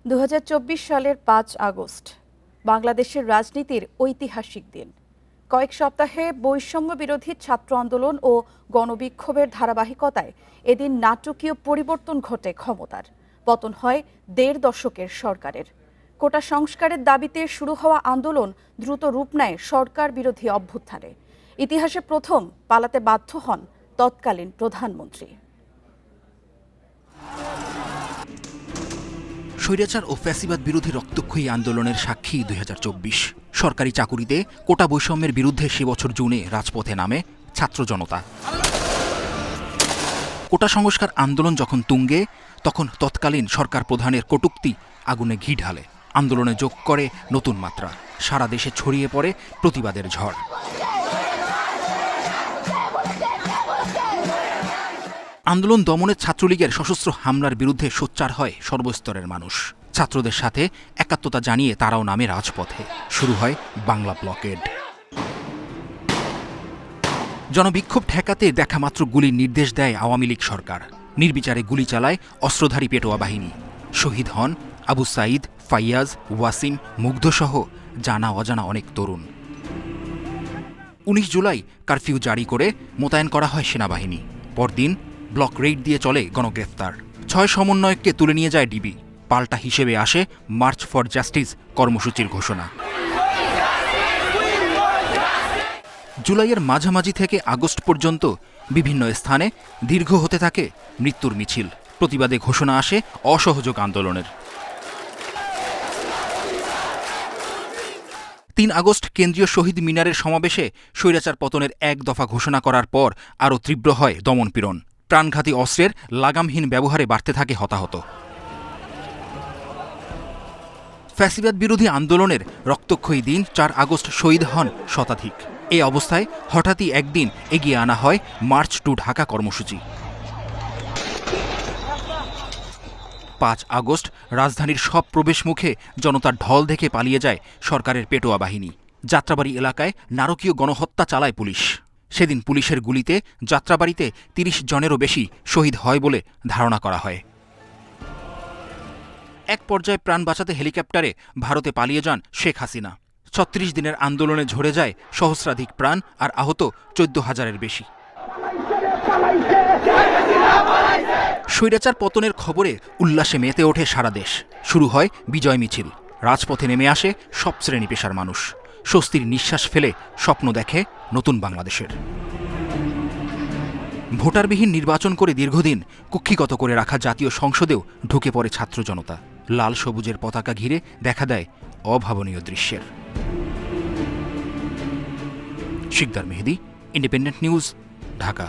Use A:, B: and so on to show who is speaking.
A: 2024 সালের 5 আগস্ট বাংলাদেশের রাজনীতির ঐতিহাসিক দিন। কয়েক সপ্তাহে বৈষম্য বিরোধী ছাত্র আন্দোলন ও গণবিক্ষোভের ধারাবাহিকতায় এদিন নাটকীয় পরিবর্তন ঘটে ক্ষমতার। পতন হয় 1.5 দশকের সরকারের। কোটা সংস্কারের দাবিতে শুরু হওয়া আন্দোলন দ্রুত রূপ নেয় সরকার বিরোধী অভ্যুত্থানে। ইতিহাসে প্রথম পালাতে বাধ্য হন তৎকালীন প্রধানমন্ত্রী।
B: স্বৈরাচার ও ফ্যাসিবাদ বিরোধী রক্তক্ষয়ী আন্দোলনের সাক্ষী 2024। সরকারি চাকুরিতে কোটা বৈষম্যের বিরুদ্ধে সে বছর জুনে রাজপথে নামে ছাত্র জনতা। কোটা সংস্কার আন্দোলন যখন তুঙ্গে, তখন তৎকালীন সরকার প্রধানের কটূক্তি আগুনে ঘি ঢালে। আন্দোলনে যোগ করে নতুন মাত্রা। সারা দেশে ছড়িয়ে পড়ে প্রতিবাদের ঝড়। আন্দোলন দমনে ছাত্রলীগের সশস্ত্র হামলার বিরুদ্ধে সোচ্চার হয় সর্বস্তরের মানুষ। ছাত্রদের সাথে একাত্মতা জানিয়ে তারাও নামে রাজপথে। শুরু হয় বাংলা ব্লকেড। জনবিক্ষোভ ঠেকাতে দেখামাত্র গুলির নির্দেশ দেয় আওয়ামী লীগ সরকার। নির্বিচারে গুলি চালায় অস্ত্রধারী পেটোয়া বাহিনী। শহীদ হন আবু সাঈদ, ফাইয়াজ, ওয়াসিম, মুগ্ধসহ জানা অজানা অনেক তরুণ। 19 জুলাই কারফিউ জারি করে মোতায়েন করা হয় সেনাবাহিনী। পরদিন ব্লক রেইড দিয়ে চলে গণগ্রেফতার। 6 সমন্বয়ককে তুলে নিয়ে যায় ডিবি। পাল্টা হিসেবে আসে মার্চ ফর জাস্টিস কর্মসূচির ঘোষণা। জুলাইয়ের মাঝামাঝি থেকে আগস্ট পর্যন্ত বিভিন্ন স্থানে দীর্ঘ হতে থাকে মৃত্যুর মিছিল। প্রতিবাদে ঘোষণা আসে অসহযোগ আন্দোলনের। 3 আগস্ট কেন্দ্রীয় শহীদ মিনারের সমাবেশে স্বৈরাচার পতনের 1 দফা ঘোষণা করার পর আরও তীব্র হয় দমনপীড়ন। প্রাণঘাতী অস্ত্রের লাগামহীন ব্যবহারে বাড়তে থাকে হতাহত। ফ্যাসিবাদ বিরোধী আন্দোলনের রক্তক্ষয়ী দিন 4 আগস্ট শহীদ হন শতাধিক। এই অবস্থায় হঠাৎই একদিন এগিয়ে আনা হয় মার্চ টু ঢাকা কর্মসূচি। 5 আগস্ট রাজধানীর সব প্রবেশ মুখে জনতার ঢল দেখে পালিয়ে যায় সরকারের পেটোয়া বাহিনী। যাত্রাবাড়ি এলাকায় নারকীয় গণহত্যা চালায় পুলিশ। সেদিন পুলিশের গুলিতে যাত্রাবাড়িতে 30 জনেরও বেশি শহীদ হয় বলে ধারণা করা হয়। এক পর্যায়ে প্রাণ বাঁচাতে হেলিকপ্টারে ভারতে পালিয়ে যান শেখ হাসিনা। 36 দিনের আন্দোলনে ঝরে যায় সহস্রাধিক প্রাণ আর আহত 14,000-এর বেশি। স্বৈরাচার পতনের খবরে উল্লাসে মেতে ওঠে সারা দেশ। শুরু হয় বিজয় মিছিল। রাজপথে নেমে আসে সব শ্রেণী পেশার মানুষ। স্বস্তির নিঃশ্বাস ফেলে স্বপ্ন দেখে নতুন বাংলাদেশের। ভোটারবিহীন নির্বাচন করে দীর্ঘদিন কুক্ষিগত করে রাখা জাতীয় সংসদেও ঢুকে পড়ে ছাত্র জনতা। লাল সবুজের পতাকা ঘিরে দেখা দেয় অভাবনীয় দৃশ্যের। শিকদার মেহেদি, ইন্ডিপেন্ডেন্ট নিউজ, ঢাকা।